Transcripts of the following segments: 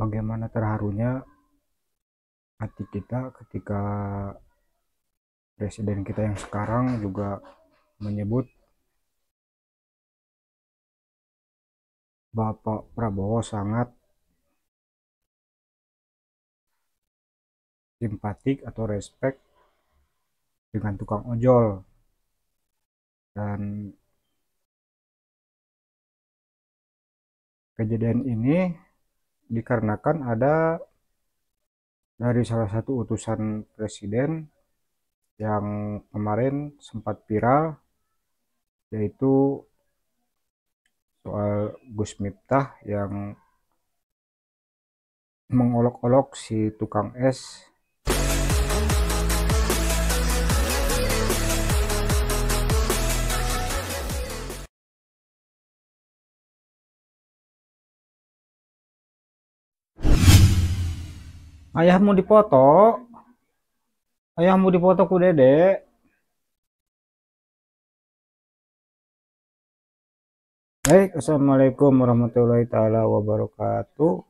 bagaimana terharunya hati kita ketika presiden kita yang sekarang juga menyebut Bapak Prabowo sangat simpatik atau respect dengan tukang ojol, dan kejadian ini dikarenakan ada dari salah satu utusan presiden yang kemarin sempat viral, yaitu soal Gus Miftah yang mengolok-olok si tukang es. Ayahmu dipoto, ayahmu dipoto ku dede. Baik, assalamualaikum warahmatullahi taala wabarakatuh.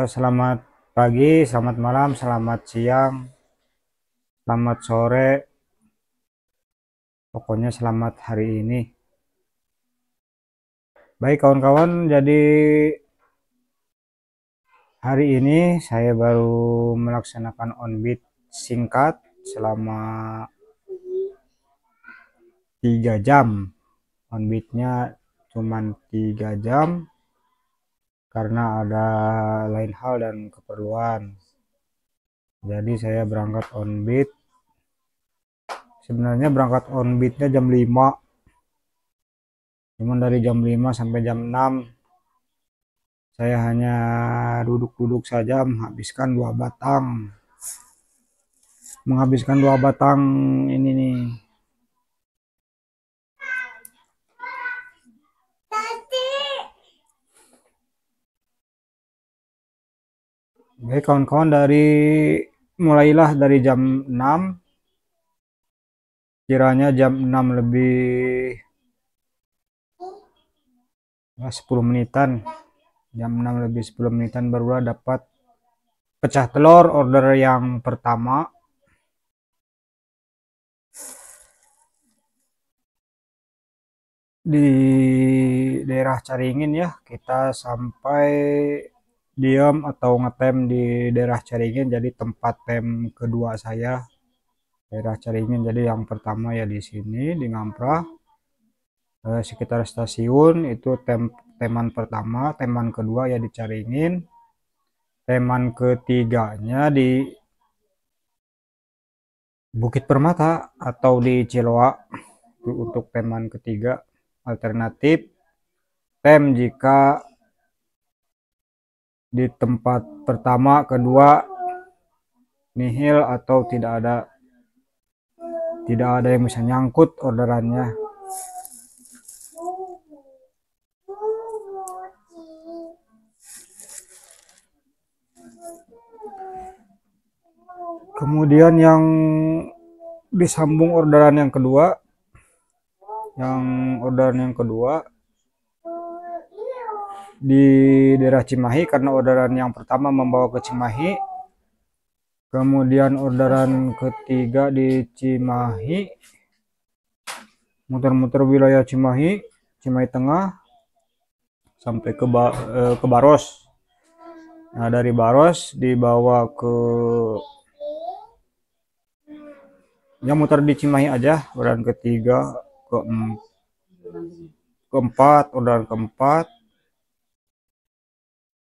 Selamat pagi, selamat malam, selamat siang, selamat sore, pokoknya selamat hari ini. Baik kawan-kawan, jadi hari ini saya baru melaksanakan on-beat singkat selama 3 jam. On-beatnya cuman 3 jam karena ada lain hal dan keperluan. Jadi saya berangkat on-beat. Sebenarnya berangkat on-beatnya jam 5. Cuman dari jam 5 sampai jam 6 saya hanya duduk-duduk saja menghabiskan 2 batang. Menghabiskan 2 batang ini nih. Baik kawan-kawan, mulailah dari jam 6, kiranya jam 6 lebih 10 menitan, jam 6 lebih 10 menitan barulah dapat pecah telur order yang pertama. Di daerah Caringin ya, kita sampai diam atau ngetem di daerah Caringin, jadi tempat tem kedua saya daerah Caringin. Jadi yang pertama ya di sini di Ngamprah, sekitar stasiun itu teman pertama, teman kedua ya di Caringin, teman ketiganya di Bukit Permata atau di Ciloa. Itu untuk teman ketiga. Alternatif tem jika di tempat pertama kedua nihil atau tidak ada yang bisa nyangkut orderannya. Kemudian yang disambung orderan yang kedua, di daerah Cimahi, karena orderan yang pertama membawa ke Cimahi. Kemudian orderan ketiga di Cimahi, muter-muter wilayah Cimahi Tengah sampai ke Baros. Nah, dari Baros dibawa ke, ya muter di Cimahi aja. Orderan ketiga, keempat, orderan keempat.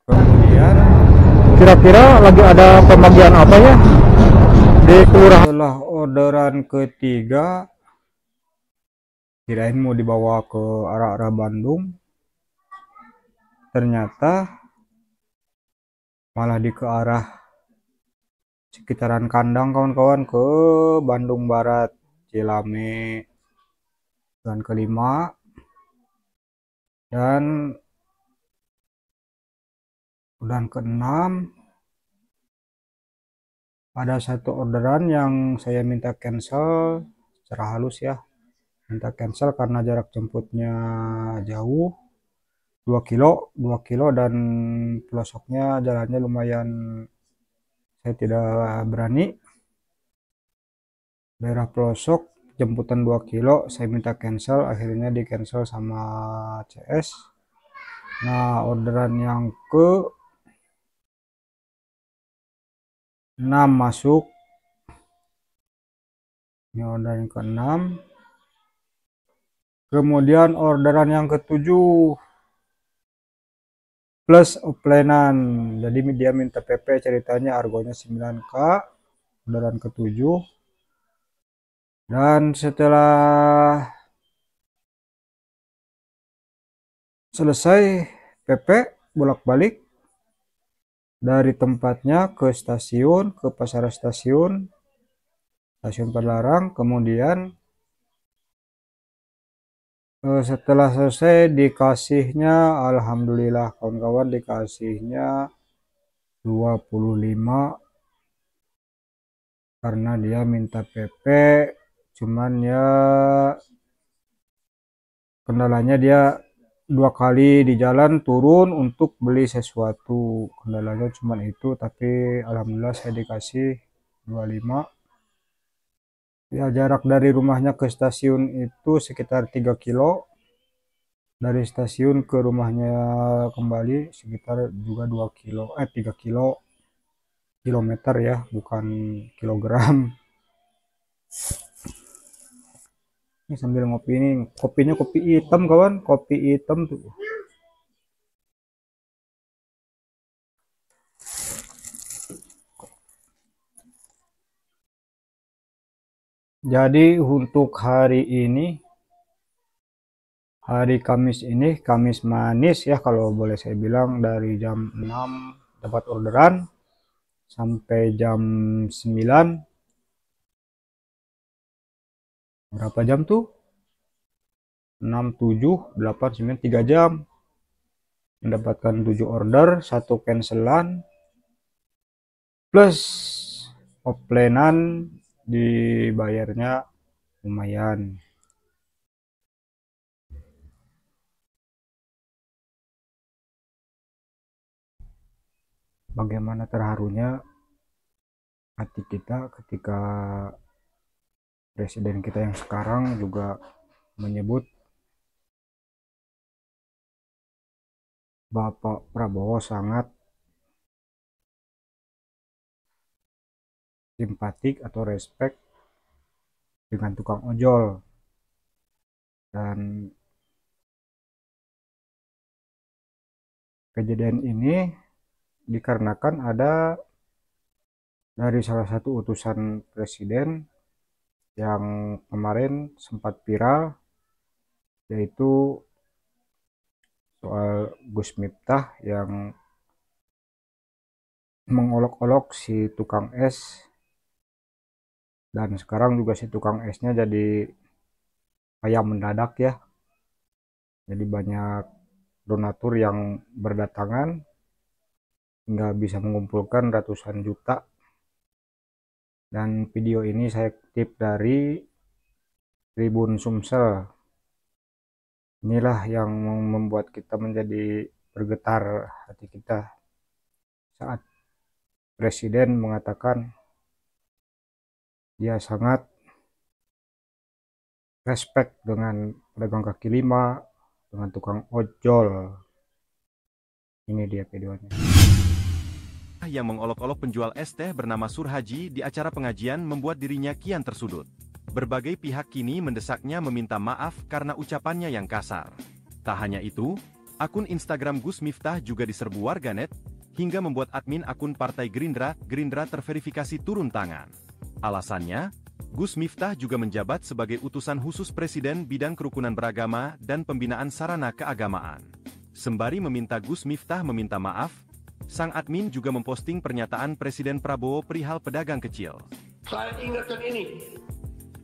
Kemudian kira-kira lagi ada pembagian apa ya di kelurahan. Setelah orderan ketiga, kirain mau dibawa ke arah-arah Bandung, ternyata malah ke arah sekitaran kandang kawan-kawan, ke Bandung Barat, Cilame, dan kelima. Dan keenam, ada satu orderan yang saya minta cancel secara halus ya, minta cancel karena jarak jemputnya jauh. 2 kilo dan pelosoknya jalannya lumayan, saya tidak berani. Daerah pelosok jemputan 2 kilo saya minta cancel, akhirnya di cancel sama CS. Nah, orderan yang ke 6 masuk, ini orderan yang ke 6. Kemudian orderan yang ke-7 plus offline-an, jadi dia minta PP, ceritanya argonya 9K. Orderan ke-7, dan setelah selesai PP bolak-balik dari tempatnya ke stasiun, ke pasar stasiun Padalarang. Kemudian setelah selesai dikasihnya, alhamdulillah kawan-kawan, dikasihnya 25 karena dia minta PP. Cuman ya kendalanya dia 2 kali di jalan turun untuk beli sesuatu, kendalanya cuman itu, tapi alhamdulillah saya dikasih 25. Ya, jarak dari rumahnya ke stasiun itu sekitar 3 kilo, dari stasiun ke rumahnya kembali sekitar juga 2 kilo, 3 kilo, kilometer ya, bukan kilogram. Ini sambil ngopi, ini kopinya kopi hitam kawan, kopi hitam tuh. Jadi untuk hari ini, hari Kamis ini, Kamis manis ya kalau boleh saya bilang, dari jam 6 dapat orderan sampai jam 9. Berapa jam tuh? 6, 7, 8, 9, 3 jam. Mendapatkan 7 order, 1 cancelan, plus offline-an dibayarnya lumayan. Bagaimana terharunya hati kita ketika presiden kita yang sekarang juga menyebut Bapak Prabowo sangat simpatik atau respect dengan tukang ojol. Dan kejadian ini dikarenakan ada dari salah satu utusan presiden yang kemarin sempat viral, yaitu soal Gus Miftah yang mengolok-olok si tukang es, dan sekarang juga si tukang esnya jadi kayak mendadak ya, jadi banyak donatur yang berdatangan nggak bisa mengumpulkan ratusan juta. Dan video ini saya kutip dari Tribun Sumsel. Inilah yang membuat kita menjadi bergetar hati kita saat presiden mengatakan dia sangat respect dengan pedagang kaki lima, dengan tukang ojol. Ini dia videonya. Yang mengolok-olok penjual es teh bernama Surhaji di acara pengajian membuat dirinya kian tersudut. Berbagai pihak kini mendesaknya meminta maaf karena ucapannya yang kasar. Tak hanya itu, akun Instagram Gus Miftah juga diserbu warganet, hingga membuat admin akun Partai Gerindra terverifikasi turun tangan. Alasannya, Gus Miftah juga menjabat sebagai utusan khusus Presiden bidang kerukunan beragama dan pembinaan sarana keagamaan. Sembari meminta Gus Miftah meminta maaf, sang admin juga memposting pernyataan Presiden Prabowo perihal pedagang kecil. Saya ingatkan ini,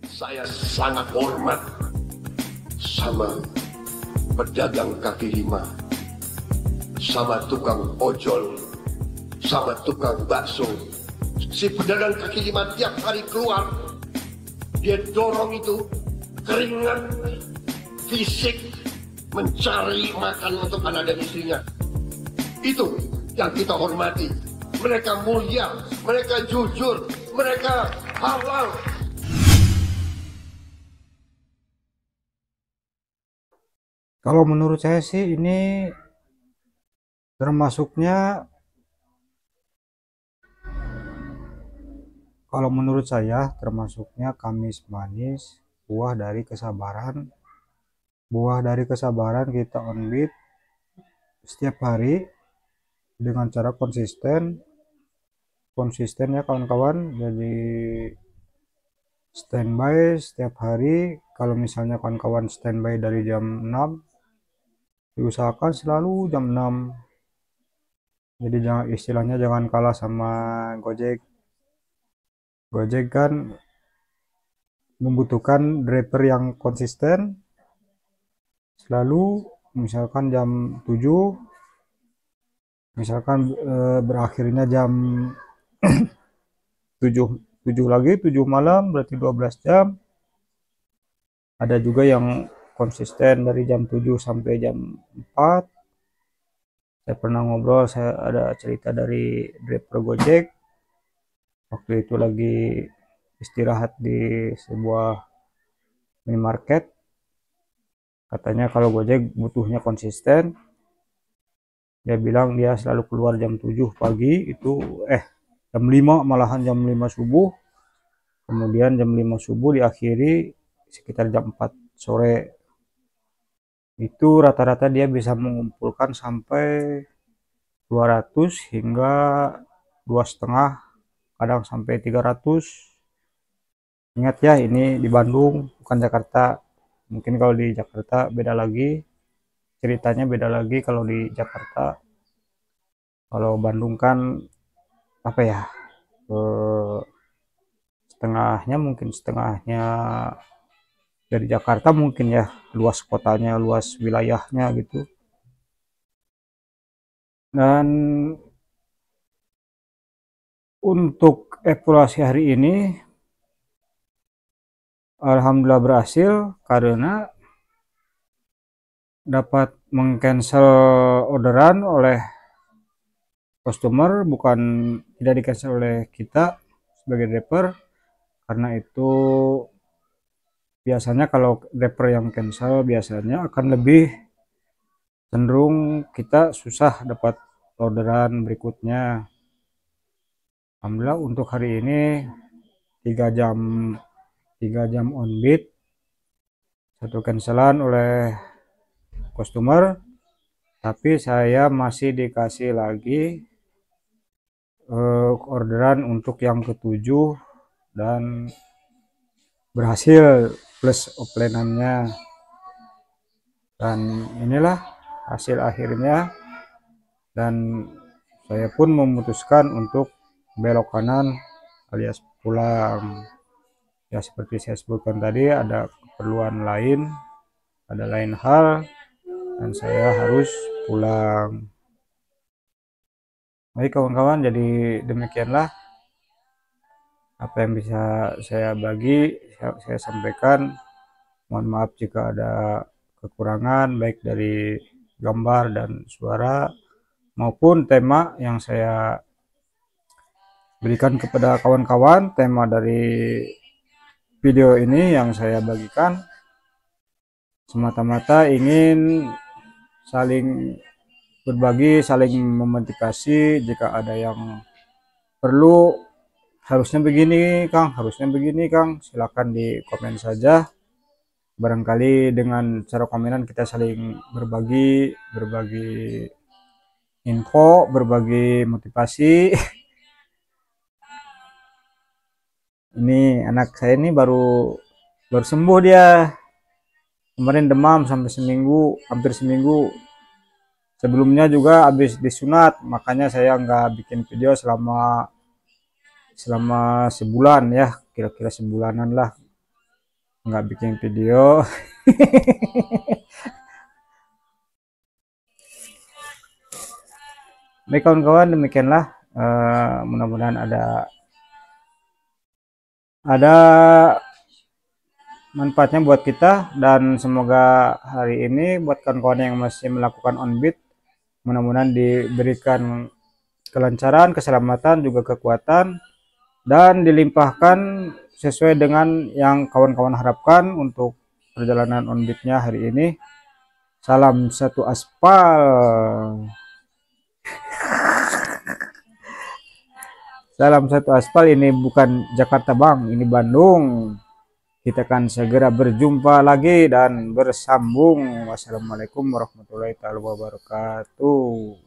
saya sangat hormat sama pedagang kaki lima, sama tukang ojol, sama tukang bakso. Si pedagang kaki lima tiap hari keluar, dia dorong itu keringat fisik, mencari makan untuk anak dan istrinya. Itu yang kita hormati. Mereka mulia, mereka jujur, mereka halal. Kalau menurut saya sih ini termasuknya, kalau menurut saya termasuknya Kamis Manis, buah dari kesabaran. Buah dari kesabaran kita on beat setiap hari dengan cara konsisten ya kawan-kawan. Jadi standby setiap hari. Kalau misalnya kawan-kawan standby dari jam 6, diusahakan selalu jam 6. Jadi jangan, istilahnya jangan kalah sama Gojek. Gojek kan membutuhkan driver yang konsisten, selalu misalkan jam 7, misalkan berakhirnya jam 7 lagi, 7 malam, berarti 12 jam. Ada juga yang konsisten dari jam 7 sampai jam 4. Saya pernah ngobrol, saya ada cerita dari driver Gojek. Waktu itu lagi istirahat di sebuah minimarket. Katanya kalau Gojek butuhnya konsisten. Dia bilang dia selalu keluar jam 7 pagi, itu jam 5, malahan jam 5 subuh. Kemudian jam 5 subuh diakhiri sekitar jam 4 sore. Itu rata-rata dia bisa mengumpulkan sampai 200 hingga 2,5, kadang sampai 300. Ingat ya, ini di Bandung, bukan Jakarta. Mungkin kalau di Jakarta beda lagi, ceritanya beda lagi kalau di Jakarta. Kalau Bandung kan apa ya, mungkin setengahnya dari Jakarta mungkin ya, luas kotanya, luas wilayahnya gitu. Dan untuk evaluasi hari ini alhamdulillah berhasil, karena dapat mengcancel orderan oleh customer, bukan tidak di cancel oleh kita sebagai driver. Karena itu biasanya kalau driver yang cancel biasanya akan lebih cenderung kita susah dapat orderan berikutnya. Alhamdulillah untuk hari ini 3 jam on beat, 1 cancelan oleh customer, tapi saya masih dikasih lagi orderan untuk yang ke-7 dan berhasil plus offline-annya. Dan inilah hasil akhirnya, dan saya pun memutuskan untuk belok kanan alias pulang. Ya seperti saya sebutkan tadi, ada keperluan lain, ada lain hal, dan saya harus pulang. Baik kawan-kawan, jadi demikianlah apa yang bisa saya bagi, saya sampaikan. Mohon maaf jika ada kekurangan baik dari gambar dan suara maupun tema yang saya berikan kepada kawan-kawan. Tema dari video ini yang saya bagikan semata-mata ingin saling berbagi, saling memotivasi. Jika ada yang perlu, harusnya begini Kang, harusnya begini Kang, silakan di komen saja. Barangkali dengan cara komenan kita saling berbagi info, berbagi motivasi. Ini anak saya ini baru sembuh dia. Kemarin demam sampai seminggu, hampir seminggu. Sebelumnya juga habis disunat, makanya saya nggak bikin video selama sebulan ya, kira-kira sebulanan lah nggak bikin video. Baik kawan-kawan, demikianlah. Mudah-mudahan ada manfaatnya buat kita, dan semoga hari ini buat kawan-kawan yang masih melakukan on beat, mudah-mudahan diberikan kelancaran, keselamatan, juga kekuatan, dan dilimpahkan sesuai dengan yang kawan-kawan harapkan untuk perjalanan on beatnya hari ini. Salam satu aspal. Salam satu aspal, ini bukan Jakarta Bang, ini Bandung. Kita akan segera berjumpa lagi dan bersambung. Wassalamualaikum warahmatullahi wabarakatuh.